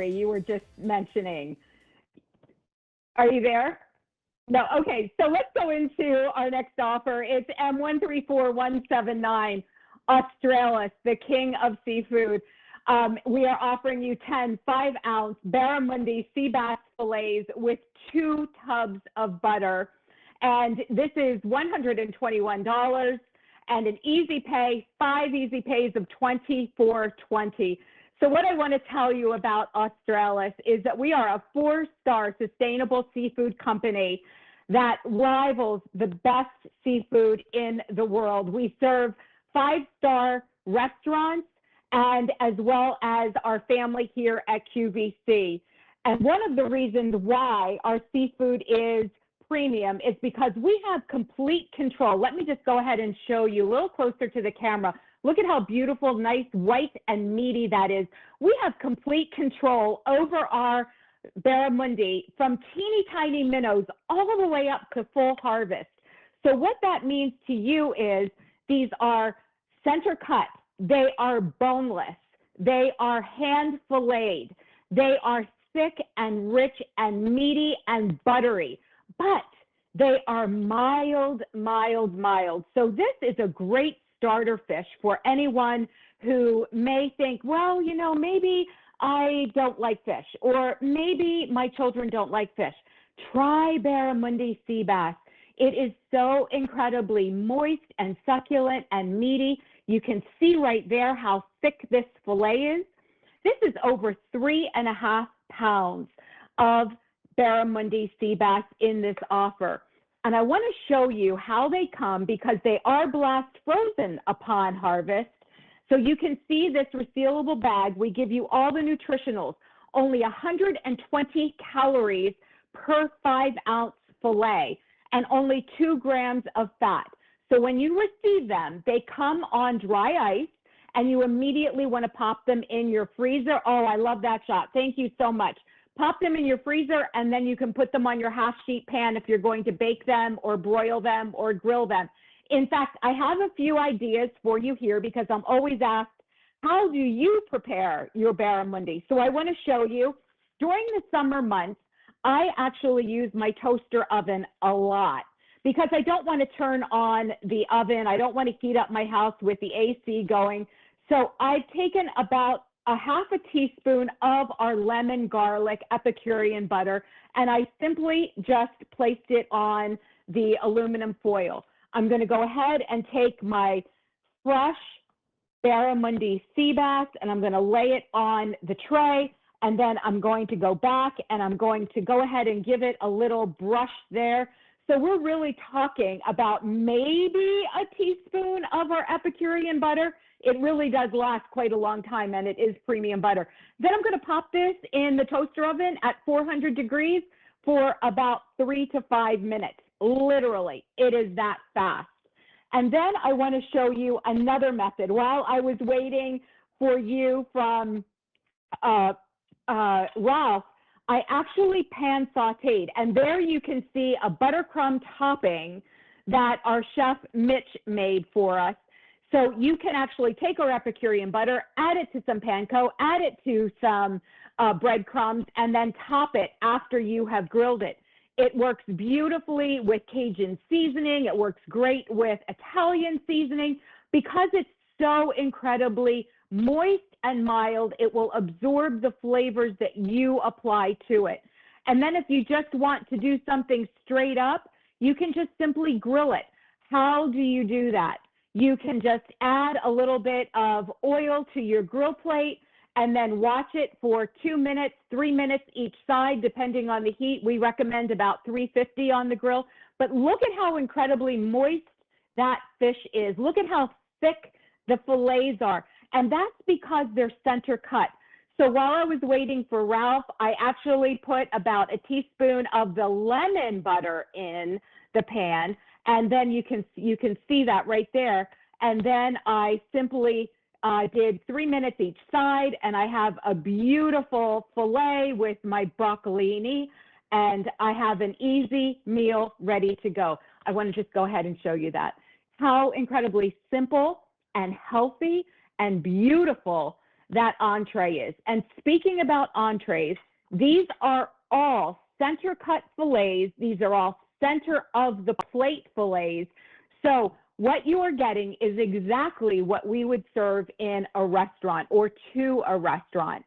you were just mentioning. Are you there? No, okay, so let's go into our next offer. It's M134179, Australis, the king of seafood. We are offering you 10 5-ounce Barramundi Seabass Filets with 2 tubs of butter. And this is $121 and an easy pay, 5 easy pays of $24.20. So what I want to tell you about Australis is that we are a 4-star sustainable seafood company that rivals the best seafood in the world. We serve 5-star restaurants and as well as our family here at QVC. And one of the reasons why our seafood is premium is because we have complete control. Let me just go ahead and show you a little closer to the camera. Look at how beautiful, nice, white, and meaty that is. We have complete control over our barramundi from teeny tiny minnows all the way up to full harvest. So what that means to you is these are center cut, they are boneless, they are hand filleted, they are thick and rich and meaty and buttery, but they are mild, mild, mild. So this is a great starter fish for anyone who may think, well, you know, maybe I don't like fish, or maybe my children don't like fish. Try Barramundi Seabass. It is so incredibly moist and succulent and meaty. You can see right there how thick this fillet is. This is over 3.5 pounds of Barramundi Seabass in this offer. And I want to show you how they come because they are blast frozen upon harvest. So you can see this resealable bag. We give you all the nutritionals, only 120 calories per 5-ounce fillet and only 2 grams of fat. So when you receive them, they come on dry ice and you immediately want to pop them in your freezer. Oh, I love that shot. Thank you so much. Pop them in your freezer and then you can put them on your half sheet pan if you're going to bake them or broil them or grill them. In fact, I have a few ideas for you here because I'm always asked, how do you prepare your barramundi? So I want to show you. During the summer months, I actually use my toaster oven a lot because I don't want to turn on the oven. I don't want to heat up my house with the AC going. So I've taken about a half a teaspoon of our lemon garlic Epicurean butter, and I simply just placed it on the aluminum foil. I'm going to go ahead and take my fresh Barramundi Seabass and I'm going to lay it on the tray, and then I'm going to go back and I'm going to go ahead and give it a little brush there. So we're really talking about maybe a teaspoon of our Epicurean butter. It really does last quite a long time and it is premium butter. Then I'm going to pop this in the toaster oven at 400 degrees for about 3 to 5 minutes. Literally, it is that fast. And then I want to show you another method. While I was waiting for you from Ralph, I actually pan sauteed. And there you can see a buttercrumb topping that our chef Mitch made for us. So you can actually take our Epicurean butter, add it to some panko, add it to some breadcrumbs, and then top it after you have grilled it. It works beautifully with Cajun seasoning. It works great with Italian seasoning. Because it's so incredibly moist and mild, it will absorb the flavors that you apply to it. And then if you just want to do something straight up, you can just simply grill it. How do you do that? You can just add a little bit of oil to your grill plate and then watch it for 2 minutes, 3 minutes each side, depending on the heat. We recommend about 350 on the grill. But look at how incredibly moist that fish is. Look at how thick the fillets are. And that's because they're center cut. So while I was waiting for Ralph, I actually put about a teaspoon of the lemon butter in the pan. And then you can see that right there. And then I simply did 3 minutes each side, and I have a beautiful fillet with my broccolini, and I have an easy meal ready to go. I want to just go ahead and show you that. How incredibly simple and healthy and beautiful that entree is. And speaking about entrees, these are all center cut fillets. These are all center of the plate fillets. So what you are getting is exactly what we would serve in a restaurant or to a restaurant.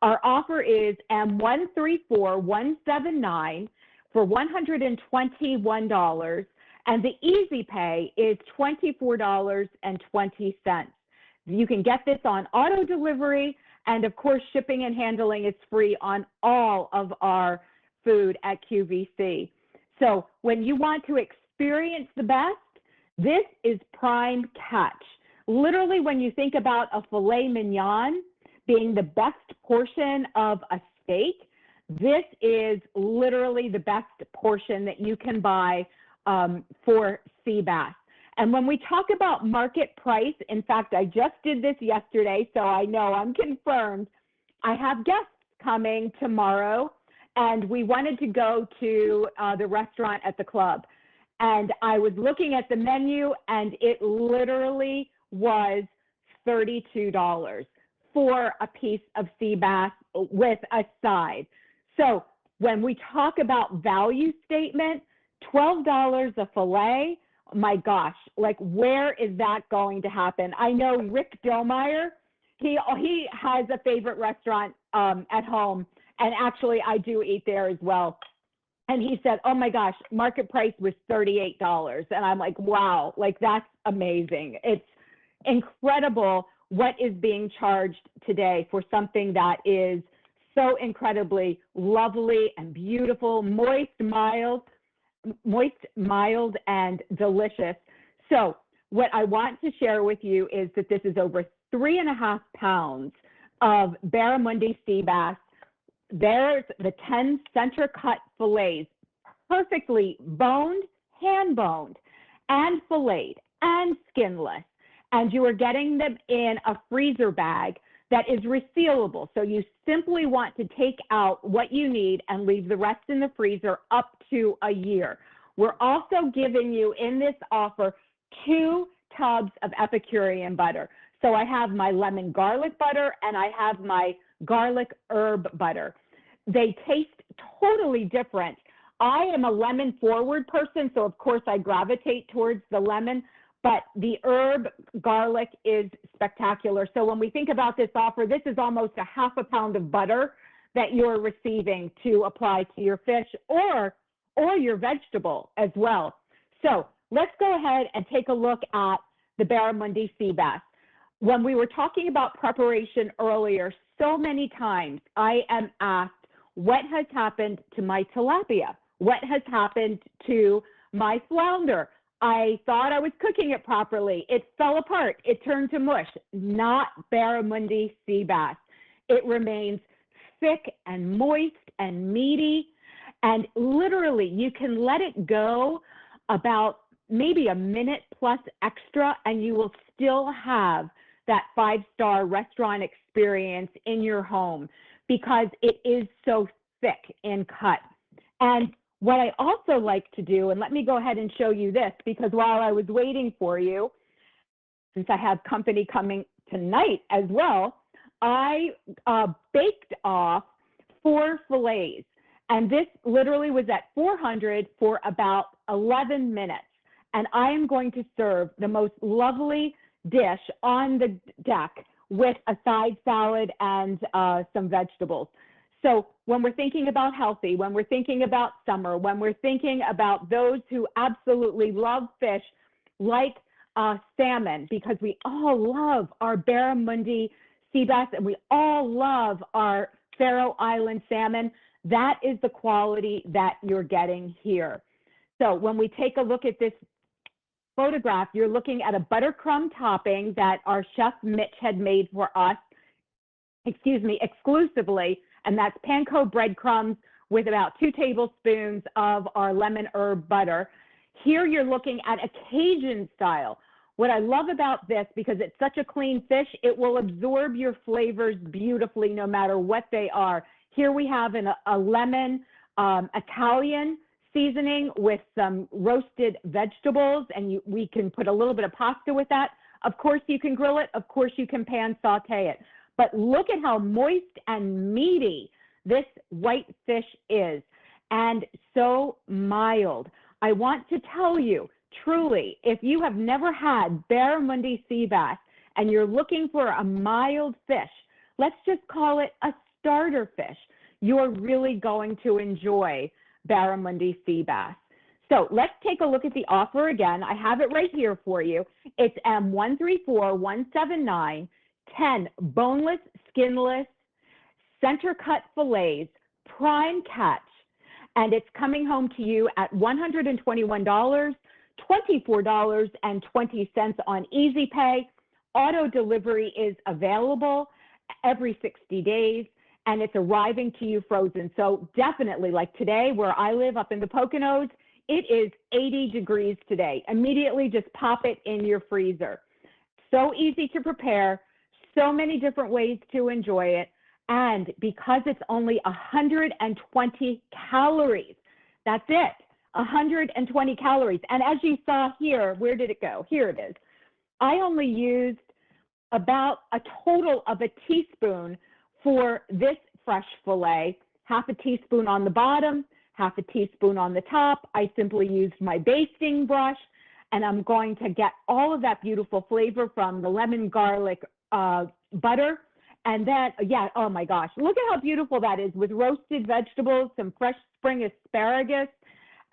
Our offer is M134179 for $121, and the easy pay is $24.20. You can get this on auto delivery, and of course, shipping and handling is free on all of our food at QVC. So when you want to experience the best, this is prime catch. Literally, when you think about a filet mignon being the best portion of a steak, this is literally the best portion that you can buy for sea bass. And when we talk about market price, in fact, I just did this yesterday, so I know I'm confirmed. I have guests coming tomorrow, and we wanted to go to the restaurant at the club. And I was looking at the menu, and it literally was $32 for a piece of sea bass with a side. So when we talk about value statement, $12 a fillet, my gosh, like where is that going to happen? I know Rick Domeyer, he has a favorite restaurant at home, and actually I do eat there as well. And he said, oh my gosh, market price was $38. And I'm like, wow, like that's amazing. It's incredible what is being charged today for something that is so incredibly lovely and beautiful, moist, mild, and delicious. So what I want to share with you is that this is over 3.5 pounds of Barramundi Seabass. There's the 10 center cut fillets, perfectly boned, hand boned, and filleted, and skinless. And you are getting them in a freezer bag that is resealable. So you simply want to take out what you need and leave the rest in the freezer up to a year. We're also giving you in this offer 2 tubs of Epicurean butter. So I have my lemon garlic butter and I have my garlic herb butter. They taste totally different. I am a lemon forward person, so of course I gravitate towards the lemon, but the herb garlic is spectacular. So when we think about this offer, this is almost a ½ pound of butter that you're receiving to apply to your fish or your vegetable as well. So let's go ahead and take a look at the Barramundi Seabass. When we were talking about preparation earlier, so many times I am asked, what has happened to my tilapia? What has happened to my flounder? I thought I was cooking it properly. It fell apart. It turned to mush. Not Barramundi Seabass. It remains thick and moist and meaty. And literally, you can let it go about maybe a minute plus extra, and you will still have that 5-star restaurant experience in your home because it is so thick in cut. And what I also like to do, and let me go ahead and show you this, because while I was waiting for you, since I have company coming tonight as well, I baked off 4 fillets. And this literally was at 400 for about 11 minutes. And I am going to serve the most lovely dish on the deck with a side salad and some vegetables. So when we're thinking about healthy, when we're thinking about summer, when we're thinking about those who absolutely love fish like salmon, because we all love our Barramundi Seabass and we all love our Faroe Island salmon, that is the quality that you're getting here. So when we take a look at this photograph, you're looking at a buttercrumb topping that our chef Mitch had made for us, exclusively, and that's panko breadcrumbs with about 2 tablespoons of our lemon herb butter. Here you're looking at a Cajun style. What I love about this, because it's such a clean fish, it will absorb your flavors beautifully no matter what they are. Here we have a lemon Italian seasoning with some roasted vegetables, and we can put a little bit of pasta with that. Of course, you can grill it. Of course, you can pan saute it. but look at how moist and meaty this white fish is, and so mild. I want to tell you, truly, if you have never had Barramundi sea bass and you're looking for a mild fish, let's just call it a starter fish, you're really going to enjoy Barramundi sea bass. So let's take a look at the offer again. I have it right here for you. It's M134179, 10 boneless, skinless, center cut fillets, prime catch, and it's coming home to you at $121, $24.20 on Easy Pay. Auto delivery is available every 60 days, and it's arriving to you frozen. So definitely, like today, where I live up in the Poconos, it is 80 degrees today. Immediately just pop it in your freezer. So easy to prepare, so many different ways to enjoy it. And because it's only 120 calories, that's it, 120 calories. And as you saw here, where did it go? Here it is. I only used about a total of a teaspoon for this fresh fillet, half a teaspoon on the bottom, half a teaspoon on the top. I simply used my basting brush, and I'm going to get all of that beautiful flavor from the lemon garlic butter. And then, yeah, oh my gosh, look at how beautiful that is with roasted vegetables, some fresh spring asparagus.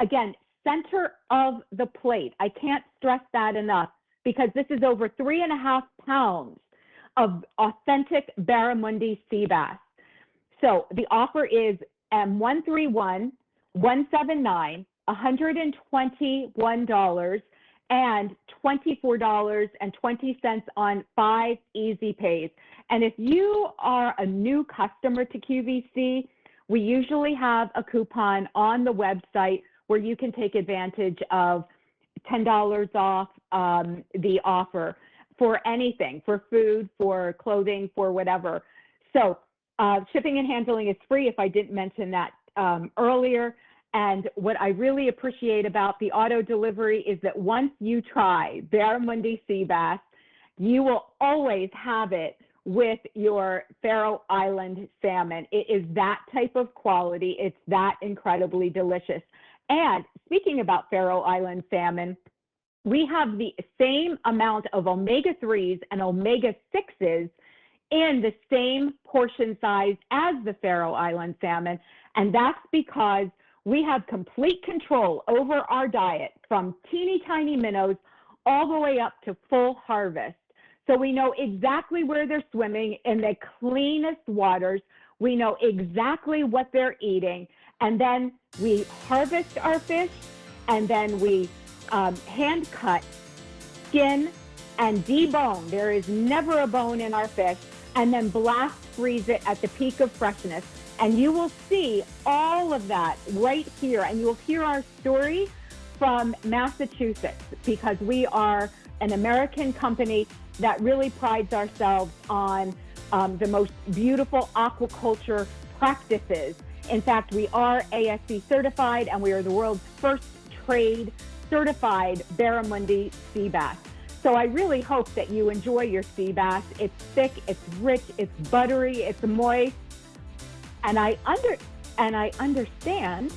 Again, center of the plate. I can't stress that enough because this is over 3.5 pounds of authentic Barramundi sea bass. So the offer is M131179, $121 and $24.20 on 5 Easy Pays. And if you are a new customer to QVC, we usually have a coupon on the website where you can take advantage of $10 off the offer for anything, for food, for clothing, for whatever. So shipping and handling is free, if I didn't mention that earlier. And what I really appreciate about the auto delivery is that once you try Barramundi sea bass, you will always have it with your Faroe Island salmon. It is that type of quality. It's that incredibly delicious. And speaking about Faroe Island salmon, we have the same amount of omega-3s and omega-6s in the same portion size as the Faroe Island salmon. And that's because we have complete control over our diet from teeny tiny minnows all the way up to full harvest. So we know exactly where they're swimming in the cleanest waters. We know exactly what they're eating. And then we harvest our fish, and then we hand cut, skin, and debone. There is never a bone in our fish. And then blast freeze it at the peak of freshness. And you will see all of that right here. And you will hear our story from Massachusetts, because we are an American company that really prides ourselves on the most beautiful aquaculture practices. In fact, we are ASC certified, and we are the world's first trade certified Barramundi sea bass. So I really hope that you enjoy your sea bass. It's thick, it's rich, it's buttery, it's moist. And I understand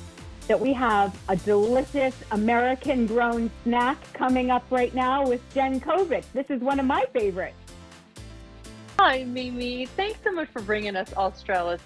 that we have a delicious American-grown snack coming up right now with Jen Kovic. This is one of my favorites. Hi, Mimi. Thanks so much for bringing us Australis.